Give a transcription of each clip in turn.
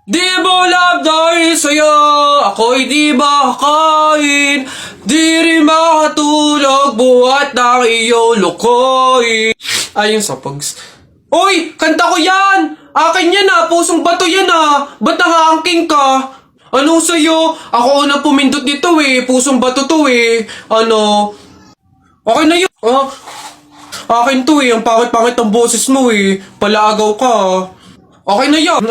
Di mo love dahil sa'yo, ako'y di makakain. Di rin makatulog, buhat ng iyong lukoy. Ayun sa pags. Uy! Kanta ko yan! Akin yan ah! Pusong bato yan ah! Ba't nakaangking ka? Ano sa'yo? Ako unang pumindot dito eh. Pusong bato to eh. Ano? Okay na yun. Ah, akin to eh. Ang pangit-pangit ng boses mo eh. Palaagaw ka ah. Okay na yan.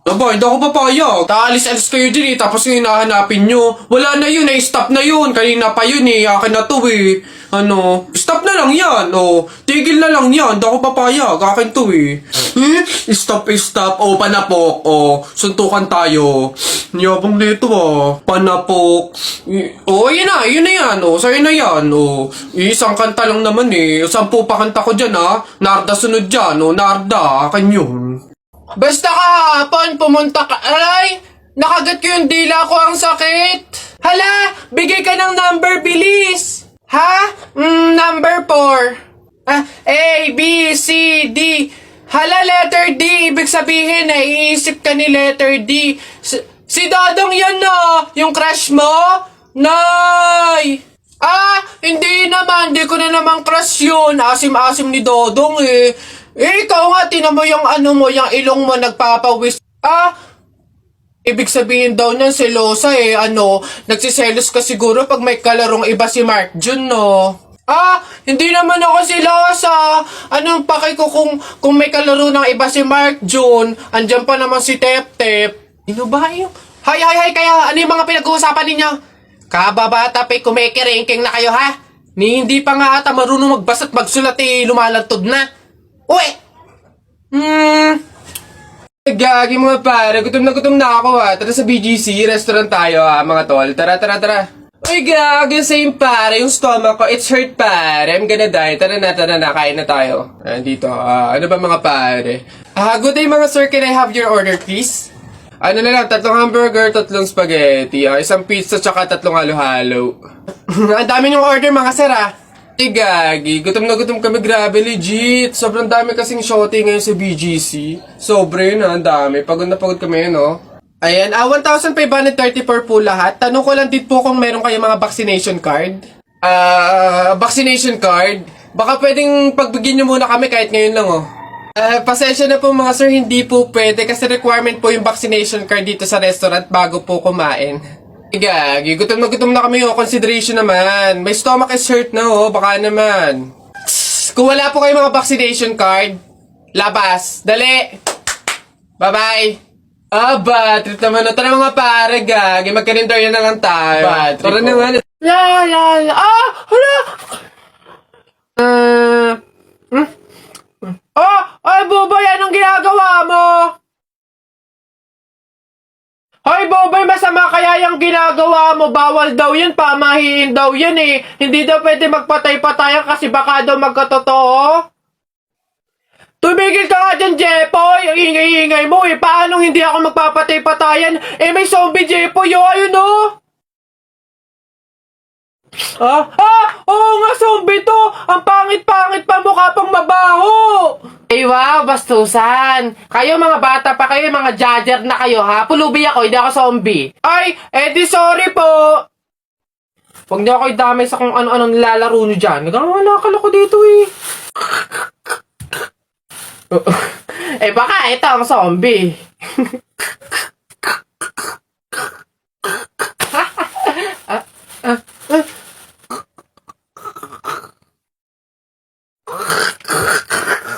Aba, hindi ako papayag. Taalis-alis kayo din eh, tapos yung hinahanapin nyo. Wala na yun eh, stop na yun. Kanina pa yun eh, akin na to eh. Ano, stop na lang yan, oh. Tigil na lang yan, hindi ako papayag. Akin to eh. Stop, oh, panapok, oh. Suntukan tayo. Yabang nito ah. Panapok. Oh, yun na yan, oh. Sa'yo na yan, oh. Isang kanta lang naman eh. 10 pa kanta ko dyan ah. Narda sunod dyan, oh. Narda, akin yun. Basta kahapon, pumunta ka. Ay! Nakagat ko yung dila ko, ang sakit. Hala! Bigay ka ng number, bilis! Ha? Number 4. A, B, C, D. Hala, letter D. Ibig sabihin, naiisip ka ni letter D. Si Dodong yan no? Yung crush mo? Nay! Hindi naman. Hindi ko na naman crush yun. Asim-asim ni Dodong eh. Ikaw nga, tinan mo yung yung ilong mo nagpapawis. Ibig sabihin daw niyan selosa eh, nagsiselos ka siguro pag may kalarong iba si Mark Jun, no? Hindi naman ako selosa. Anong paki ko kung may kalaro ng iba si Mark Jun, andyan pa naman si Tep Tep. Ano ba yung? Hay, kaya ano yung mga pinag-uusapan ninyo? Kababata pa kumikiringking na kayo, ha? Hindi pa nga ata marunong magbasa at magsulat eh, lumalantod na. Uy! Gagi mga pare, gutom na ako ha. Tara sa BGC, restaurant tayo ha mga tol. Tara. Uy gagi, same pare, yung stomach ko, it's hurt pare. I'm gonna die. Tara na, kain na tayo. Dito, ano ba mga pare? Good day mga sir, can I have your order please? Ano na lang, 3 hamburger, 3 spaghetti, 1 pizza, tsaka 3 halo-halo. Ang dami yung order mga sir ha. Gagi, gutom na gutom kami, grabe, legit. Sobrang dami kasing shorty ngayon sa BGC. Sobre na, ang dami. Pagod na pagod kami, no? Ayan, 1,534 po lahat. Tanong ko lang din po kung meron kayo mga vaccination card. Vaccination card? Baka pwedeng pagbigyan nyo muna kami kahit ngayon lang, oh. Pasensya na po mga sir, hindi po pwede kasi requirement po yung vaccination card dito sa restaurant bago po kumain. Gagi, gutom na kami, oh. Consideration naman. My stomach is hurt na, oh. Baka naman. Kung wala po kayo mga vaccination card, labas. Dali. Bye-bye. Bad trip naman. Tara mga pare, gagi. Magka-render na lang tayo. Bad trip. Tara naman. Hala. Ay, Bubay, anong ginagawa mo? Hoy, Bobay, masama kaya yung ginagawa mo. Bawal daw yan, pamahiin daw yan eh. Hindi daw pwede magpatay-patayan kasi baka daw magkatotoo. Tumigil ka nga dyan, Jepoy. Ang ingay-ingay mo eh. Paano hindi ako magpapatay-patayan? May zombie, Jepoy, ayun oh. Oo nga, zombie to. Ang pangit-pangit pa, mukha pang mabaho. Wow, bastusan. Kayo mga bata pa kayo, mga judger na kayo ha. Pulubi ako, hindi ako zombie. Ay, di sorry po. Huwag niyo ako idamay sa kung ano-ano nilalaro niyo dyan. Nagkakalala ko dito eh. Baka ito ang zombie.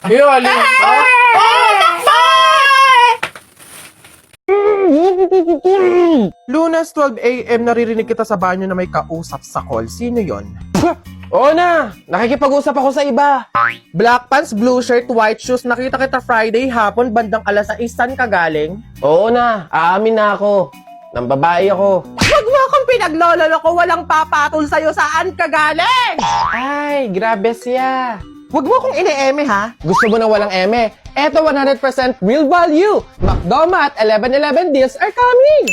Ayun, Lunes 12 AM, naririnig kita sa banyo na may kausap sa call. Sino yon? Oo na, nakikipag-usap ako sa iba. Black pants, blue shirt, white shoes. Nakita kita Friday hapon, bandang 6:00. Saan ka galing? Oo na, aamin na ako. Nang babae ako. Huwag mo akong pinaglololo ko, walang papatol sa'yo. Saan ka galing? Ay, grabe siya. Huwag mo akong ine-eme ha. Gusto mo na walang eme? Eto 100% real value. McDo at 11/11 deals are coming.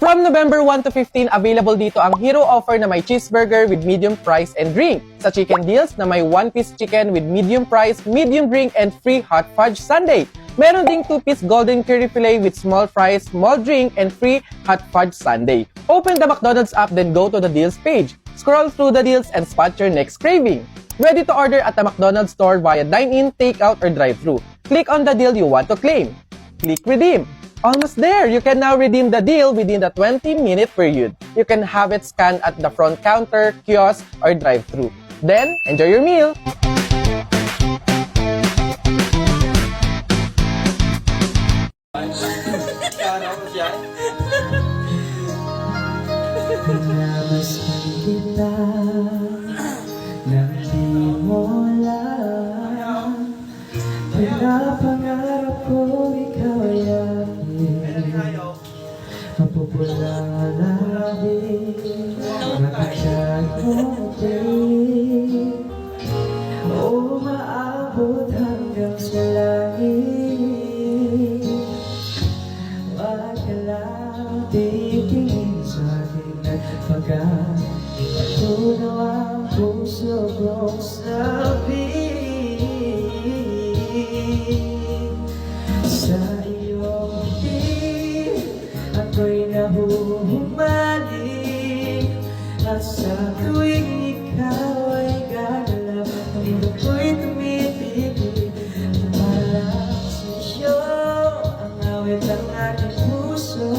From November 1 to 15, available dito ang hero offer na may cheeseburger with medium price and drink. Sa chicken deals na may 1-piece chicken with medium price, medium drink, and free hot fudge sundae. Meron ding 2-piece golden curry fillet with small fries, small drink, and free hot fudge sundae. Open the McDonald's app, then go to the deals page. Scroll through the deals and spot your next craving. Ready to order at the McDonald's store via dine-in, takeout, or drive-thru. Click on the deal you want to claim. Click redeem. Almost there! You can now redeem the deal within the 20-minute period. You can have it scanned at the front counter, kiosk, or drive-thru. Then, enjoy your meal! Pinabasal kita nang di mo alam. Pinapangarap ko ikaw ay akin. Mapupulang alawin, mapagkat mo din. O maabot hanggang sa langit. Wag ka lang titingin sa akin at pagkatunaw ang puso kong sabihin. Sa iyong ngiti ako'y nahuhumalik, at sa tuwing ikaw ay gagalaw, ang mundo ko'y tumitigil. Tumalang sa iyo ang awit ng aking puso.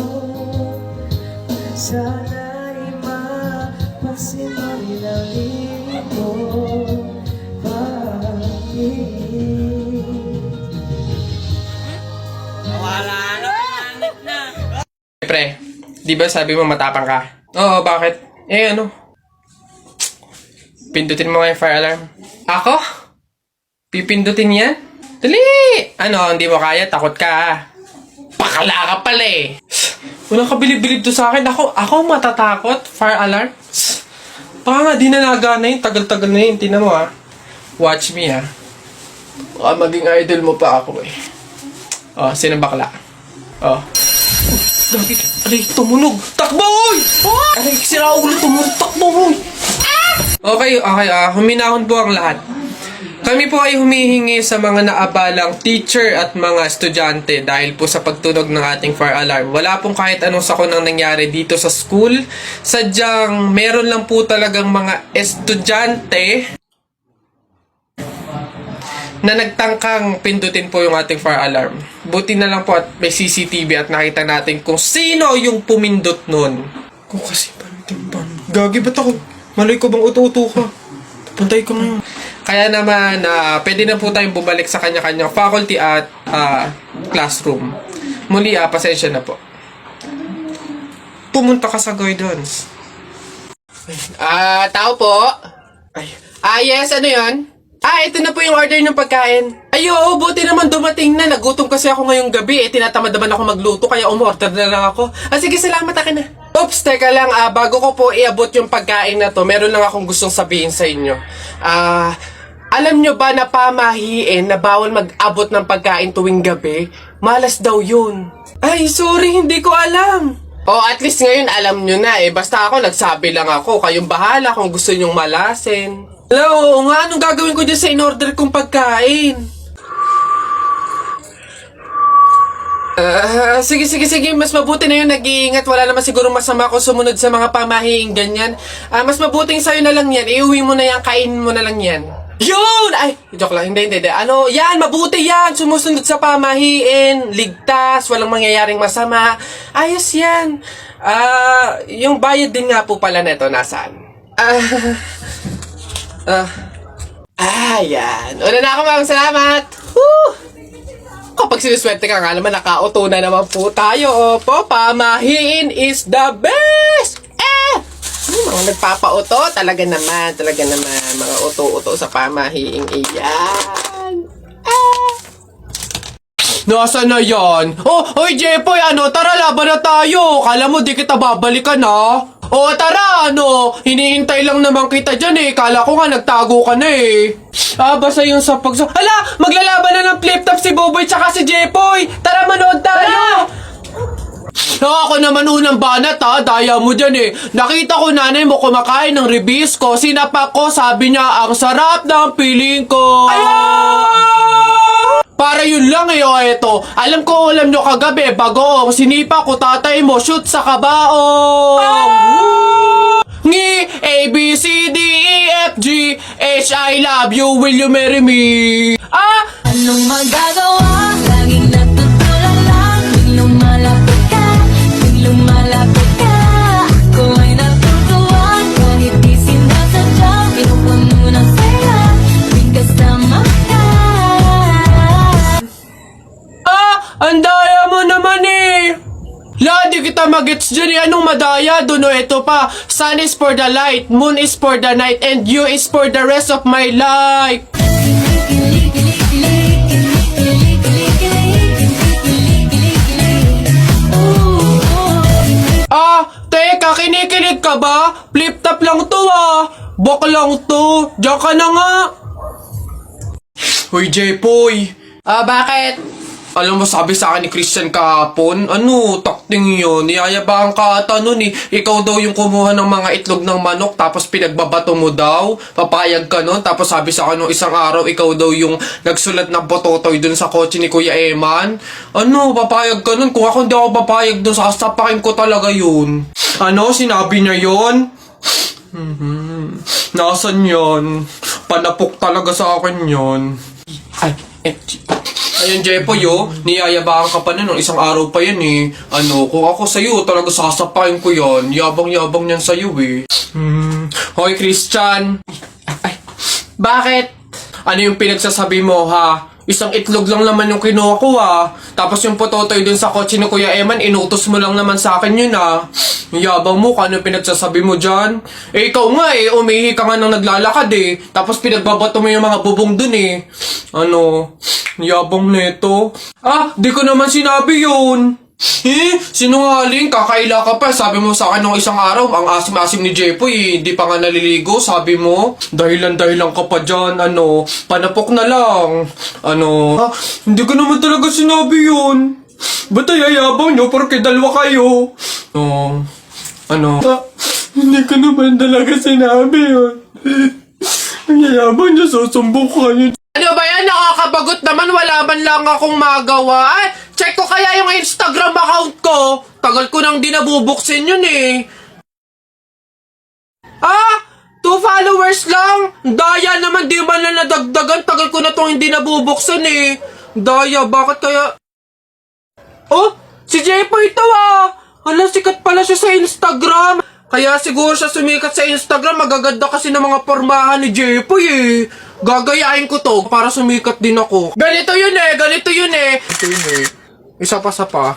Sana'y mapansin mo rin ang ibig mo. Pre, di ba sabi mo matapang ka? Oo, bakit? Eh, ano? Pindutin mo nga yung fire alarm. Ako? Pipindutin yan? Dali! Ano, hindi mo kaya? Takot ka. Pakala ka pala eh. Walang kabilib-bilib to sa akin. Ako matatakot? Fire alarm? Baka nga di na nagana yun. Tagal-tagal na yun. Tingnan mo ha. Watch me ha. Baka maging idol mo pa ako eh. Oh, sino bakla? Oh. Gagi, aray, tumunog! Takbo, oy! Aray, sira ulo, tumunog, takbo, oy! Okay, huminahon po ang lahat. Kami po ay humihingi sa mga naabalang teacher at mga estudyante dahil po sa pagtunog ng ating fire alarm. Wala pong kahit anong sakunang nangyari dito sa school. Sadyang meron lang po talagang mga estudyante na nagtangkang pindutin po yung ating fire alarm. Buti na lang po at may CCTV at nakita natin kung sino yung pumindot nun. Kung kasi pantimpan. Gagi, ba't ako? Malay ko bang uto-uto ka? Pantay ko ngayon. Kaya naman, pwede na po tayong bumalik sa kanya-kanyang faculty at classroom. Muli, pasensya na po. Pumunta ka sa guidance. Tao po? Yes, ano yun? Ito na po yung order ng pagkain. Ay, oo, buti naman dumating na. Nagutom kasi ako ngayong gabi. Tinatamad naman ako magluto, kaya umorder na lang ako. Sige, salamat, akin na. Oops, teka lang. Bago ko po iabot yung pagkain na to, meron lang akong gustong sabihin sa inyo. Alam nyo ba na pamahiin na bawal mag-abot ng pagkain tuwing gabi? Malas daw yun. Ay, sorry, hindi ko alam. At least ngayon alam nyo na eh. Basta ako, nagsabi lang ako. Kayong bahala kung gusto nyong malasin. Oo nga, anong gagawin ko dyan sa in-order kong pagkain? Sige. Mas mabuti na yun, nag-iingat. Wala naman siguro masama kung sumunod sa mga pamahiing ganyan. Mas mabuting sa'yo na lang yan. Iuwi mo na yan, kainin mo na lang yan. Yun! Ay, joke lang. Hindi. Ano, yan, mabuti yan. Sumusunod sa pamahiin. Ligtas, walang mangyayaring masama. Ayos yan. Yung bayad din nga po pala neto, nasaan? Yan. Una na ako, mga salamat. Woo! Kapag sinuswerte ka nga naman, nakauto na naman po tayo. Opo, pamahiin is the best! Mga nagpapauto, talaga naman. Mga uto-uto sa pamahiing iyan. Nasaan na yan? Hoy, Jepoy, tara, laban na tayo. Kala mo, di kita babalikan, ha? Tara, hinihintay lang naman kita dyan, eh. Kala ko nga, nagtago ka na, eh. Basta yung sa Hala, maglalaban na ng flip-top si Boboy tsaka si Jepoy. Tara, manood tayo. Ako naman unang banat ha, daya mo dyan eh. Nakita ko nanay mo kumakain ng ribisco, sinapak ko, sabi niya, ang sarap ng piling ko. Para yun lang eh, o eto. Alam ko, alam nyo kagabi, bagoong, sinipa ko tatay mo, shoot sa kabaong. Ngi, A, B, C, D, E, F, G, H, I love you, will you marry me? Anong magagawa? Laging natutulala. Tuwing lumalapit ka, tuwing lumalapit ka, ako ay natutuwa. Kahit di sinasadya, pinupuno ng saya tuwing kasama ka. Ang daya mo naman eh! La, di kita magets dyan eh. Anong madaya? Doon o ito pa. Sun is for the light, moon is for the night, and you is for the rest of my life. Teka, kinikilig ka ba? Flip top lang to Bok lang to. Diyan ka na nga. Hoy, Jepoy. Bakit? Alam mo, sabi sa akin ni Christian kahapon, takting yun, niyayabang ka ata nun eh. Ikaw daw yung kumuha ng mga itlog ng manok, tapos pinagbabato mo daw. Papayag ka nun, tapos sabi sa akin nung isang araw, ikaw daw yung nagsulat ng bototoy dun sa kotse ni Kuya Eman. Papayag ka nun? Kung ako hindi ako papayag dun, sasapakin ko talaga yun. Sinabi niya yun? Nasaan yun? Panapok talaga sa akin yun. Ayun, Jepoy, niyayabaan ka pa nun, isang araw pa yan eh. Kung ako sa'yo, talaga sasapain ko yan. Yabang-yabang yan sa'yo eh. Hoy, Christian. Bakit? Ano yung pinagsasabi mo, ha? Isang itlog lang naman yung kinuha ko, ha? Tapos yung pototoy dun sa kotse ni Kuya Eman, inutos mo lang naman sa akin yun, ha? Yabang mo, ano yung pinagsasabi mo dyan? Ikaw nga umihi ka nga nang naglalakad eh. Tapos pinagbabato mo yung mga bubong dun eh. Yabang neto. Di ko naman sinabi yun. Sinungaling, kakaila ka pa. Sabi mo sa akin nung isang araw, ang asim-asim ni Jepoy, hindi pa nga naliligo, sabi mo. Dahilan ka pa dyan, panapok na lang. Hindi ko naman talaga sinabi yun. Ba't ayayabang nyo porque dalawa kayo? Hindi ko naman talaga sinabi yun. Ang yayabang nyo, susumbong kayo. Ano ba yan? Nakakabagot naman, wala man lang akong magawa. Check ko kaya yung Instagram account ko. Tagal ko nang di nabubuksin yun eh. 2 followers lang. Daya naman, di ba na nadagdagan? Tagal ko na tong hindi nabubuksan eh. Daya, bakit kaya? Si Jepoy ito sikat pala siya sa Instagram. Kaya siguro siya sumikat sa Instagram. Magaganda kasi ng mga pormahan ni Jepoy eh. Gagayain ko to para sumikat din ako. Ganito yun eh. Ito yun eh. Isa pa.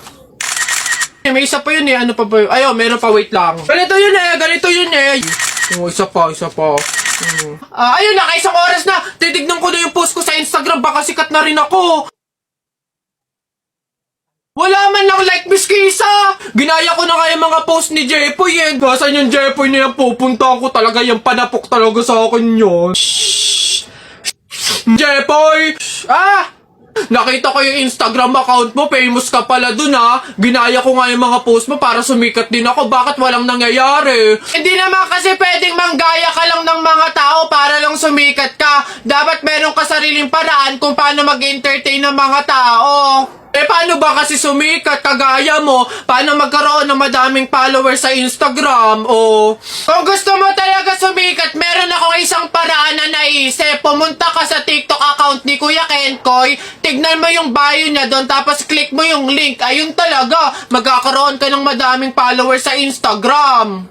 May isa pa yun eh. Ano pa ba yun? Ayun, meron pa, wait lang. Ganito yun eh. Isa pa. Ayun, nakaisang oras na. Titignan ko na yung post ko sa Instagram. Baka sikat na rin ako. Wala man lang like, Miss Kisa! Ginaya ko na nga yung mga post ni Jepoy eh. Basan yung Jepoy na yan, pupuntahan ko talaga yung panapok talaga sa akin yun. Jepoy! Nakita ko yung Instagram account mo, famous ka pala dun ha. Ginaya ko nga yung mga post mo para sumikat din ako. Bakit walang nangyayari? Hindi naman kasi pwedeng manggaya ka lang ng mga tao para lang sumikat ka. Dapat meron ka sariling paraan kung paano mag-entertain ng mga tao. Paano ba kasi sumikat kagaya mo? Paano magkaroon ng madaming followers sa Instagram? Kung gusto mo talaga sumikat, meron akong isang paraan na naisip. Pumunta ka sa TikTok account ni Kuya Kenkoy, tignan mo yung bio niya doon, tapos click mo yung link. Ayun talaga, magkakaroon ka ng madaming followers sa Instagram.